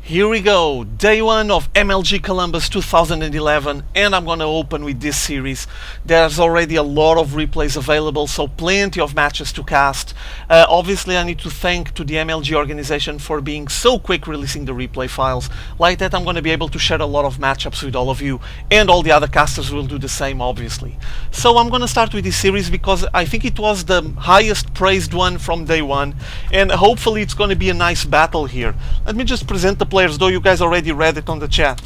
Here we go, day one of MLG Columbus 2011, and I'm gonna open with this series. There's already a lot of replays available, so plenty of matches to cast. Obviously I need to thank to the MLG organization for being so quick releasing the replay files. Like that I'm gonna be able to share a lot of matchups with all of you, and all the other casters will do the same obviously. So I'm gonna start with this series because I think it was the highest praised one from day one, and hopefully it's gonna be a nice battle here. Let me just present the players, though you guys already read it on the chat.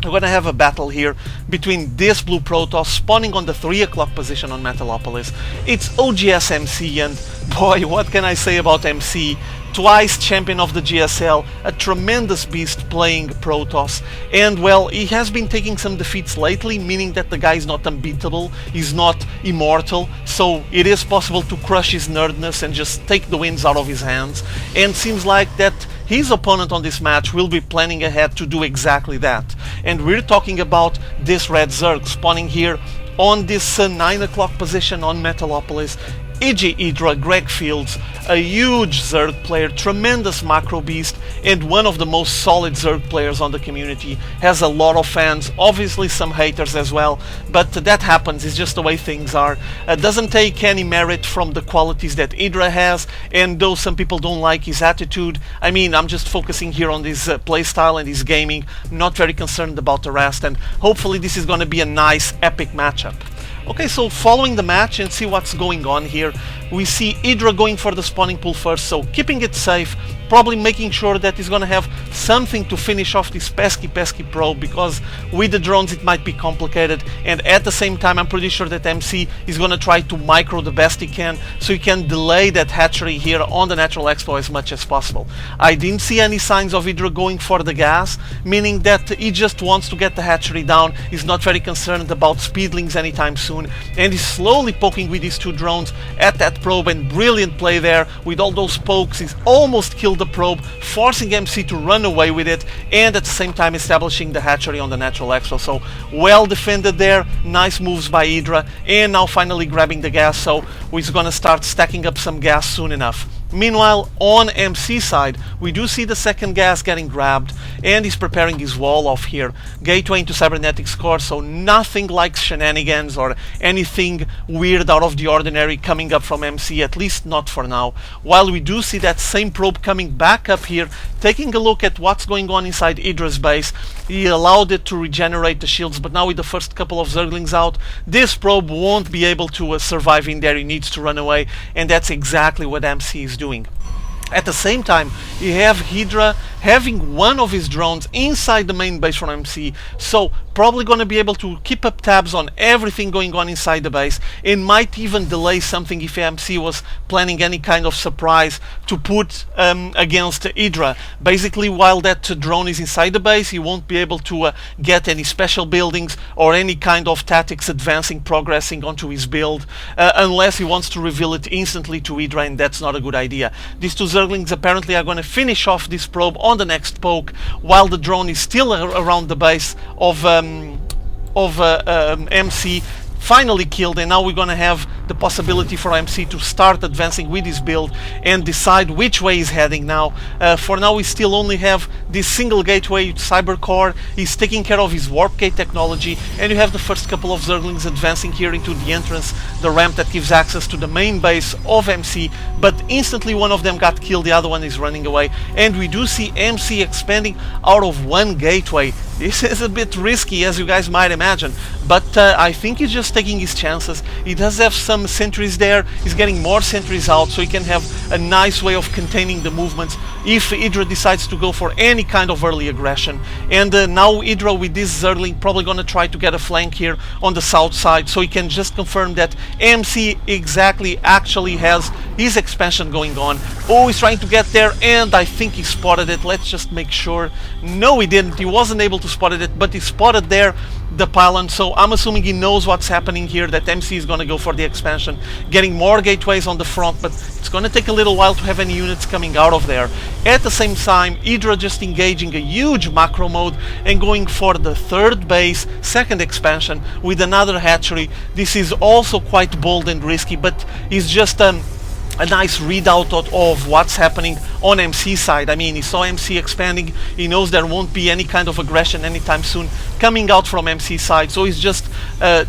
We're gonna have a battle here between this blue Protoss spawning on the 3 o'clock position on Metalopolis. It's oGsMC, and boy, what can I say about MC? Twice champion of the GSL, a tremendous beast playing Protoss, and well, he has been taking some defeats lately, meaning that the guy is not unbeatable, he's not immortal, so it is possible to crush his nerdness and just take the wins out of his hands, and seems like that his opponent on this match will be planning ahead to do exactly that. And we're talking about this red Zerg spawning here on this 9 o'clock position on Metalopolis. EGIdrA, Greg Fields, a huge Zerg player, tremendous macro beast, and one of the most solid Zerg players on the community. Has a lot of fans, obviously some haters as well, but that happens, it's just the way things are. Doesn't take any merit from the qualities that EGIdrA has, and though some people don't like his attitude, I mean, I'm just focusing here on his playstyle and his gaming, not very concerned about the rest, and hopefully this is going to be a nice epic matchup. Okay, so following the match and see what's going on here, we see EGIdrA going for the spawning pool first, so keeping it safe, probably making sure that he's gonna have something to finish off this pesky probe, because with the drones it might be complicated, and at the same time I'm pretty sure that MC is gonna try to micro the best he can, so he can delay that hatchery here on the natural expo as much as possible. I didn't see any signs of EGIdrA going for the gas, meaning that he just wants to get the hatchery down, he's not very concerned about speedlings anytime soon, and he's slowly poking with these two drones at that probe, and brilliant play there with all those pokes. He's almost killed the probe, forcing MC to run away with it, and at the same time establishing the hatchery on the natural expo. So well defended there, nice moves by EGIdrA, and now finally grabbing the gas, so he's gonna start stacking up some gas soon enough. Meanwhile, on MC side, we do see the second gas getting grabbed, and he's preparing his wall off here. Gateway into cybernetics core, so nothing like shenanigans or anything weird out of the ordinary coming up from MC, at least not for now. While we do see that same probe coming back up here, taking a look at what's going on inside EGIdRA's base. He allowed it to regenerate the shields, but now with the first couple of Zerglings out, this probe won't be able to survive in there, he needs to run away, and that's exactly what MC is doing. At the same time, you have EGIdrA having one of his drones inside the main base from MC, so probably going to be able to keep up tabs on everything going on inside the base, and might even delay something if MC was planning any kind of surprise to put against EGIdrA. Basically, while that drone is inside the base, he won't be able to get any special buildings or any kind of tactics advancing, progressing onto his build, unless he wants to reveal it instantly to EGIdrA, and that's not a good idea. These two Zerglings apparently are going to finish off this probe on the next poke, while the drone is still around the base of MC, finally killed, and now we're gonna have the possibility for MC to start advancing with his build and decide which way he's heading now. For now we still only have this single gateway cyber core. He's taking care of his warp gate technology, and you have the first couple of Zerglings advancing here into the entrance, the ramp that gives access to the main base of MC, but instantly one of them got killed, the other one is running away, and we do see MC expanding out of one gateway. This is a bit risky, as you guys might imagine, but I think he's just taking his chances. He does have some sentries there, he's getting more sentries out, so he can have a nice way of containing the movements if EGIdrA decides to go for any kind of early aggression. And now EGIdrA with this Zergling probably gonna try to get a flank here on the south side, so he can just confirm that MC exactly actually has his expansion going on. Oh, he's trying to get there, and I think he spotted it. Let's just make sure. No, he didn't. He wasn't able to spot it, but he spotted there the pylon, so I'm assuming he knows what's happening here, that MC is going to go for the expansion, getting more gateways on the front, but it's going to take a little while to have any units coming out of there. At the same time, EGIdrA just engaging a huge macro mode and going for the third base, second expansion with another hatchery. This is also quite bold and risky, but it's just a nice readout of what's happening on MC side. I mean, he saw MC expanding, he knows there won't be any kind of aggression anytime soon coming out from MC side, so he's just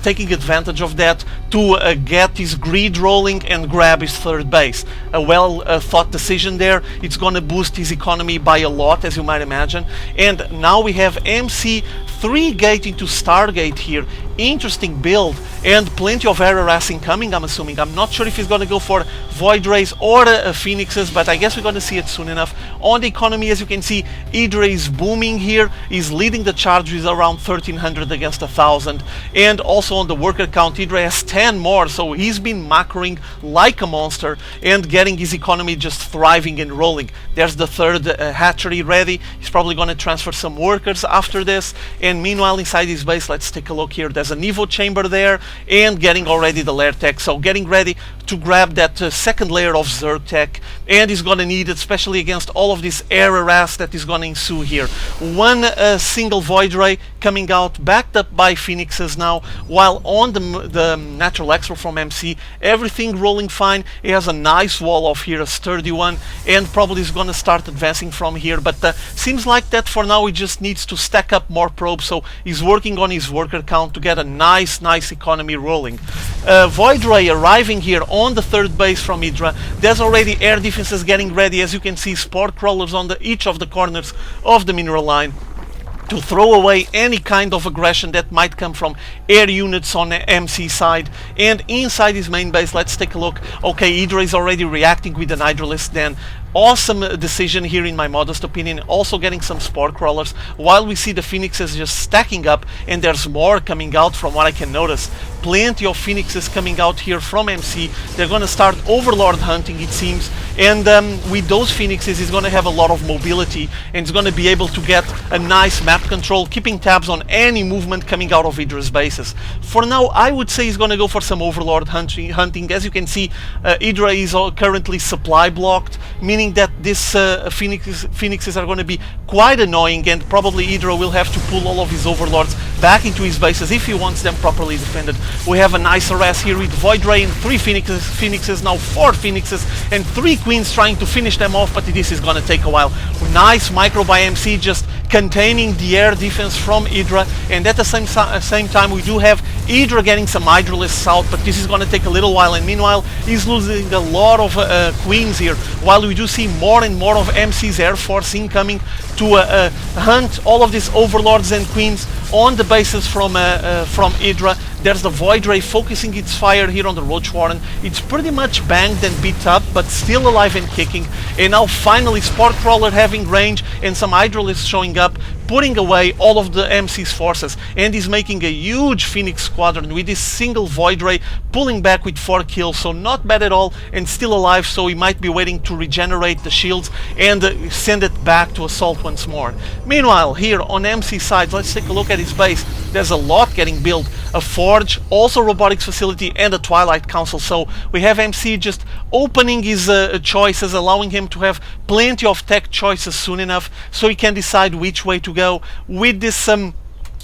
taking advantage of that to get his greed rolling and grab his third base. A well thought decision there. It's gonna boost his economy by a lot, as you might imagine. And now we have MC 3 gate into Stargate here. Interesting build and plenty of error racing coming, I'm assuming. I'm not sure if he's gonna go for Void Rays or Phoenixes, but I guess we're gonna see it soon enough. On the economy, as you can see, EGIdrA is booming here. He's leading the charge with around 1300 against 1000. And also on the worker count, EGIdrA has 10 more, so he's been macroing like a monster and getting his economy just thriving and rolling. There's the third hatchery ready. He's probably gonna transfer some workers after this. And meanwhile, inside his base, let's take a look here. There's an Evo chamber there and getting already the lair tech, so getting ready to grab that second layer of Zerg tech, and he's gonna need it, especially against all of this air harass that is gonna ensue here. One single Void Ray coming out, backed up by Phoenixes now, while on the natural extra from MC, everything rolling fine. He has a nice wall off here, a sturdy one, and probably is gonna start advancing from here, but seems like that for now he just needs to stack up more probes, so he's working on his worker count to get a nice economy rolling. Void Ray arriving here on the third base from EGIdrA. There's already air defenses getting ready, as you can see, spore crawlers on each of the corners of the mineral line to throw away any kind of aggression that might come from air units on the MC side. And inside his main base, let's take a look. Okay, EGIdrA is already reacting with an Hydralisk then. Awesome decision here in my modest opinion, also getting some spore crawlers, while we see the Phoenixes just stacking up, and there's more coming out from what I can notice. Plenty of Phoenixes coming out here from MC. They're gonna start Overlord hunting, it seems, and with those Phoenixes he's gonna have a lot of mobility and he's gonna be able to get a nice map control, keeping tabs on any movement coming out of EGIdRA's bases. For now, I would say he's gonna go for some Overlord hunting. As you can see, EGIdrA is currently supply blocked, meaning that this Phoenixes are going to be quite annoying, and probably EGIdrA will have to pull all of his Overlords back into his bases if he wants them properly defended. We have a nice harass here with Void Ray and 3 Phoenixes, now 4 Phoenixes and 3 Queens trying to finish them off, but this is going to take a while. Nice micro by MC, just containing the air defense from EGIdrA, and at the same time we do have EGIdrA getting some Hydralisks out, but this is going to take a little while, and meanwhile he's losing a lot of Queens here, while we do see more and more of MC's Air Force incoming to hunt all of these Overlords and Queens on the bases from EGIdrA. There's the Void Ray focusing its fire here on the Roach Warren. It's pretty much banged and beat up, but still alive and kicking. And now finally Spore Crawler having range and some Hydralisks showing up, putting away all of the MC's forces. And he's making a huge Phoenix squadron with this single Void Ray pulling back with 4 kills, so not bad at all, and still alive, so he might be waiting to regenerate the shields and send it back to assault once more. Meanwhile, here on MC side, let's take a look at his base. There's a lot getting built. A forge, also robotics facility, and a Twilight Council. So we have MC just opening his choices, allowing him to have plenty of tech choices soon enough so he can decide which way to go. With this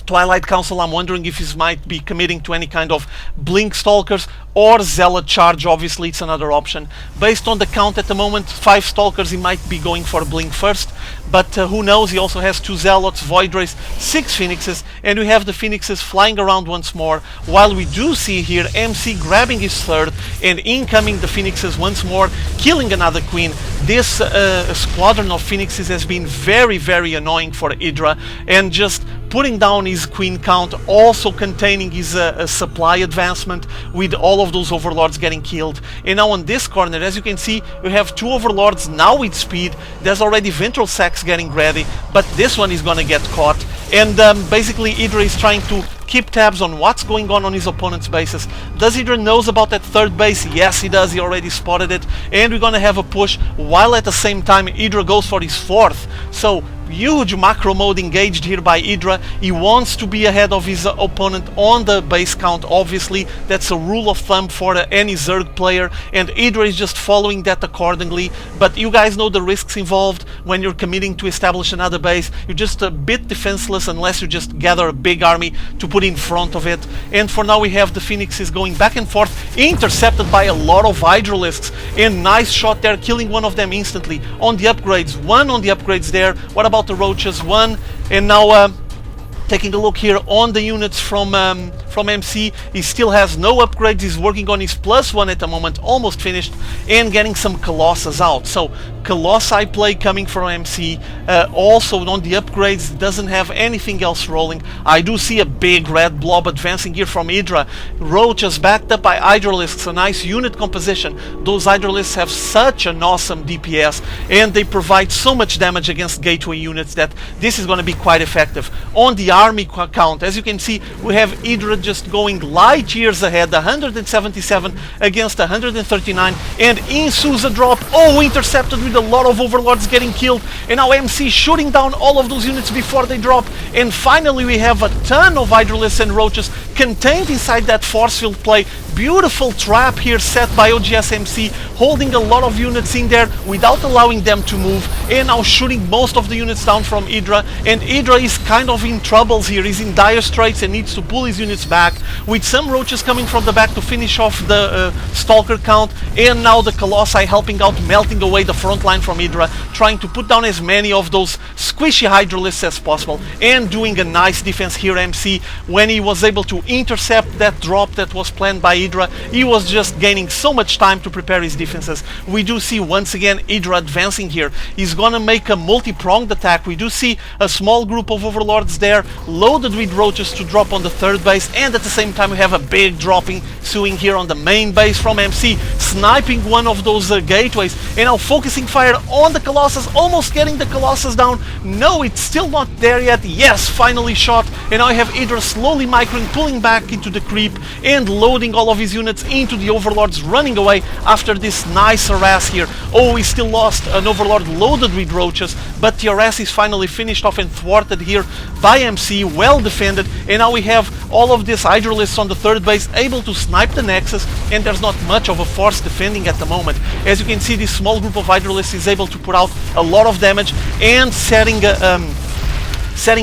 Twilight Council, I'm wondering if he might be committing to any kind of Blink Stalkers or Zealot Charge. Obviously it's another option. Based on the count at the moment, 5 Stalkers, he might be going for Blink first, but who knows. He also has 2 Zealots, Void Rays, 6 Phoenixes, and we have the Phoenixes flying around once more, while we do see here MC grabbing his third and incoming the Phoenixes once more, killing another Queen. This squadron of Phoenixes has been very annoying for EGIdrA, and just putting down his Queen count, also containing his supply advancement with all of those Overlords getting killed. And now on this corner, as you can see, we have 2 Overlords now with speed. There's already Ventral Sacks getting ready, but this one is gonna get caught. And basically EGIdrA is trying to keep tabs on what's going on his opponent's bases. Does EGIdrA knows about that third base? Yes, he does. He already spotted it, and we're gonna have a push, while at the same time EGIdrA goes for his 4th. So huge macro mode engaged here by EGIdrA. He wants to be ahead of his opponent on the base count, obviously. That's a rule of thumb for any Zerg player, and EGIdrA is just following that accordingly. But you guys know the risks involved when you're committing to establish another base. You're just a bit defenseless unless you just gather a big army to put in front of it. And for now we have the Phoenixes going back and forth, intercepted by a lot of Hydralisks, and nice shot there, killing one of them instantly. On the upgrades, one on the upgrades there. What about the roaches? One. And now taking a look here on the units from MC, he still has no upgrades. He's working on his +1 at the moment, almost finished, and getting some Colossus out. So Colossi play coming from MC. Also on the upgrades, doesn't have anything else rolling. I do see a big red blob advancing here from EGIdrA. Roaches backed up by Hydralisks, a nice unit composition. Those Hydralisks have such an awesome DPS, and they provide so much damage against gateway units that this is going to be quite effective. On the army count, as you can see, we have EGIdrA just going light years ahead, 177 against 139, and ensues a drop. Oh, intercepted with a lot of overlords getting killed, and now MC shooting down all of those units before they drop. And finally we have a ton of Hydralisks and roaches contained inside that force field play. Beautiful trap here set by oGsMC, holding a lot of units in there without allowing them to move, and now shooting most of the units down from EGIdrA. And EGIdrA is kind of in troubles here. He's in dire straits and needs to pull his units back, with some roaches coming from the back to finish off the Stalker count, and now the Colossi helping out, melting away the front line from EGIdrA, trying to put down as many of those squishy Hydralisks as possible, and doing a nice defense here. MC, when he was able to intercept that drop that was planned by EGIdrA, he was just gaining so much time to prepare his defenses. We do see once again EGIdrA advancing here. He's gonna make a multi-pronged attack. We do see a small group of overlords there, loaded with roaches to drop on the third base, and at the same time we have a big dropping ensuing here on the main base from MC, sniping one of those gateways, and now focusing fire on the Colossus, almost getting the Colossus down. No, it's still not there yet. Yes, finally shot, and now I have EGIdrA slowly microing, pulling back into the creep, and loading all of his units into the overlords, running away after this nice harass here. Oh, he still lost an overlord loaded with roaches, but the harass is finally finished off and thwarted here by MC, well defended. And now we have all of these Hydralisks on the third base able to snipe the Nexus, and there's not much of a force defending at the moment. As you can see, this small group of Hydralisks is able to put out a lot of damage, and setting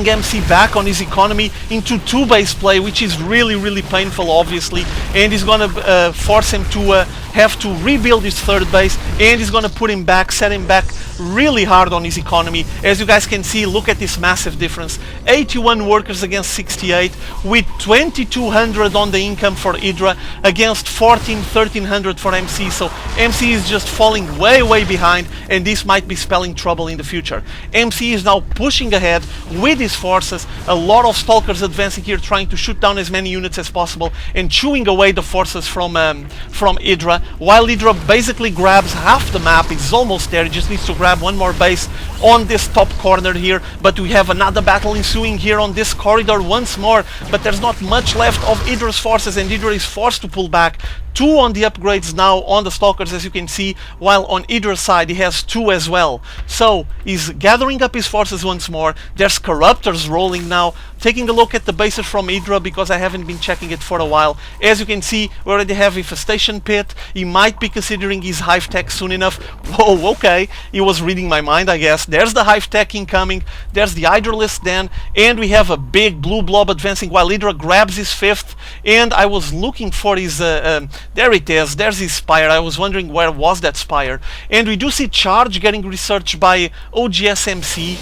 MC back on his economy into two-base play, which is really painful, obviously, and is gonna force him to have to rebuild his third base, and is gonna put him back, set him back really hard on his economy. As you guys can see, look at this massive difference. 81 workers against 68, with 2200 on the income for EGIdrA against 1300 for MC. So MC is just falling way behind, and this might be spelling trouble in the future. MC is now pushing ahead with his forces, a lot of Stalkers advancing here, trying to shoot down as many units as possible and chewing away the forces from EGIdrA, while EGIdrA basically grabs half the map. He's almost there, he just needs to grab one more base on this top corner here. But we have another battle ensuing here on this corridor once more, but there's not much left of EGIdRA's forces, and EGIdrA is forced to pull back. 2 on the upgrades now on the Stalkers, as you can see, while on EGIdRA's side he has 2 as well. So he's gathering up his forces once more. There's Corruptors rolling now. Taking a look at the bases from EGIdRA, because I haven't been checking it for a while. As you can see, we already have Infestation Pit. He might be considering his Hive Tech soon enough. Whoa, okay, he was reading my mind, I guess. There's the Hive Tech incoming, there's the Hydralisk then, and we have a big blue blob advancing while EGIdRA grabs his 5th. And I was looking for his there it is, there's his Spire. I was wondering where was that Spire. And we do see Charge getting researched by oGsMC.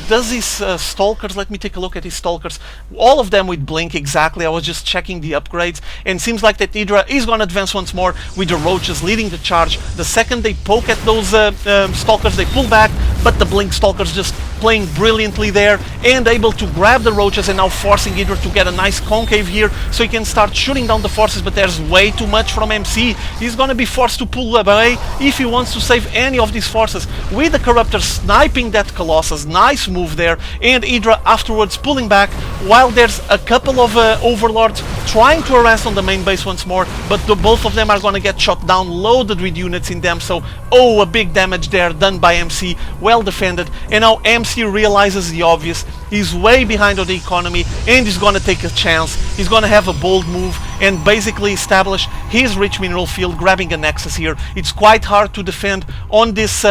Does his Stalkers, let me take a look at his Stalkers, all of them with Blink exactly. I was just checking the upgrades, and seems like that EGIdRA is going to advance once more with the Roaches leading the charge. The second they poke at those Stalkers, they pull back, but the Blink Stalkers just playing brilliantly there and able to grab the Roaches, and now forcing EGIdRA to get a nice concave here so he can start shooting down the forces. But there's way too much from MC. He's gonna be forced to pull away if he wants to save any of these forces, with the Corruptor sniping that Colossus. Nice move there, and EGIdRA afterwards pulling back, while there's a couple of Overlords trying to harass on the main base once more, but both of them are gonna get shot down, loaded with units in them. So, oh, a big damage there done by MC, well defended. And now MC MC realizes the obvious. He's way behind on the economy and he's gonna take a chance. He's gonna have a bold move and basically establish his rich mineral field, grabbing a nexus here. It's quite hard to defend on this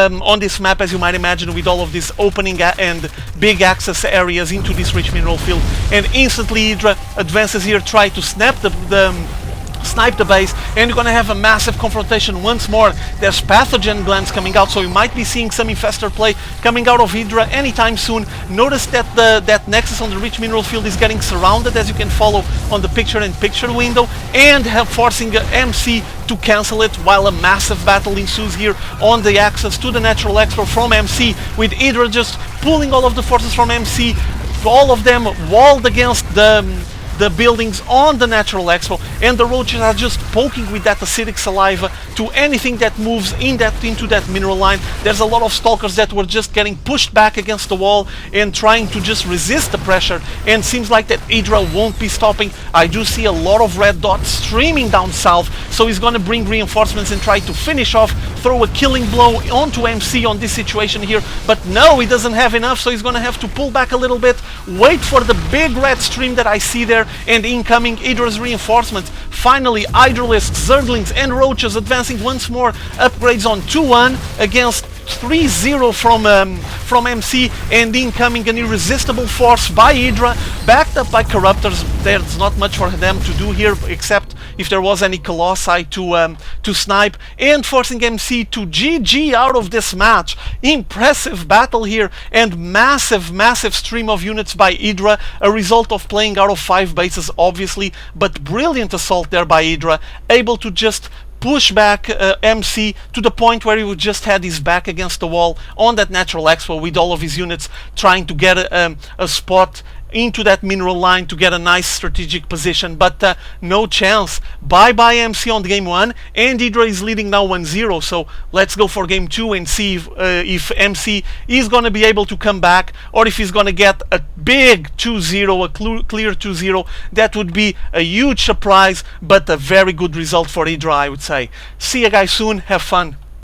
map, as you might imagine, with all of these opening and big access areas into this rich mineral field. And instantly EGIdrA advances here, try to snipe the base, and you're gonna have a massive confrontation once more. There's pathogen glands coming out, so you might be seeing some infestor play coming out of EGIdrA anytime soon. Notice that that nexus on the rich mineral field is getting surrounded, as you can follow on the picture-in-picture window, and forcing MC to cancel it, while a massive battle ensues here on the access to the natural expo from MC, with EGIdrA just pulling all of the forces from MC, all of them walled against the buildings on the natural expo, and the roaches are just poking with that acidic saliva to anything that moves into that mineral line. There's a lot of stalkers that were just getting pushed back against the wall and trying to just resist the pressure, and seems like that EGIdrA won't be stopping. I do see a lot of red dots streaming down south, so he's gonna bring reinforcements and try to finish off, throw a killing blow onto MC on this situation here, but no, he doesn't have enough, so he's gonna have to pull back a little bit, wait for the big red stream that I see there, and incoming EGIdRA's reinforcements. Finally, Hydralisks, Zerglings and Roaches advancing once more, upgrades on 2-1 against 3-0 from MC, and incoming an irresistible force by EGIdRA, backed up by Corruptors. There's not much for them to do here, except if there was any Colossi to snipe, and forcing MC to GG out of this match. Impressive battle here, and massive stream of units by EGIdRA, a result of playing out of 5 bases obviously, but brilliant assault there by EGIdRA, able to just push back MC to the point where he would just had his back against the wall on that natural expo, with all of his units trying to get a spot into that mineral line to get a nice strategic position, but no chance. Bye bye MC on game 1, and EGIdRA is leading now 1-0, so let's go for game 2 and see if MC is going to be able to come back, or if he's going to get a big 2-0, a clear 2-0. That would be a huge surprise, but a very good result for EGIdRA, I would say. See you guys soon, have fun.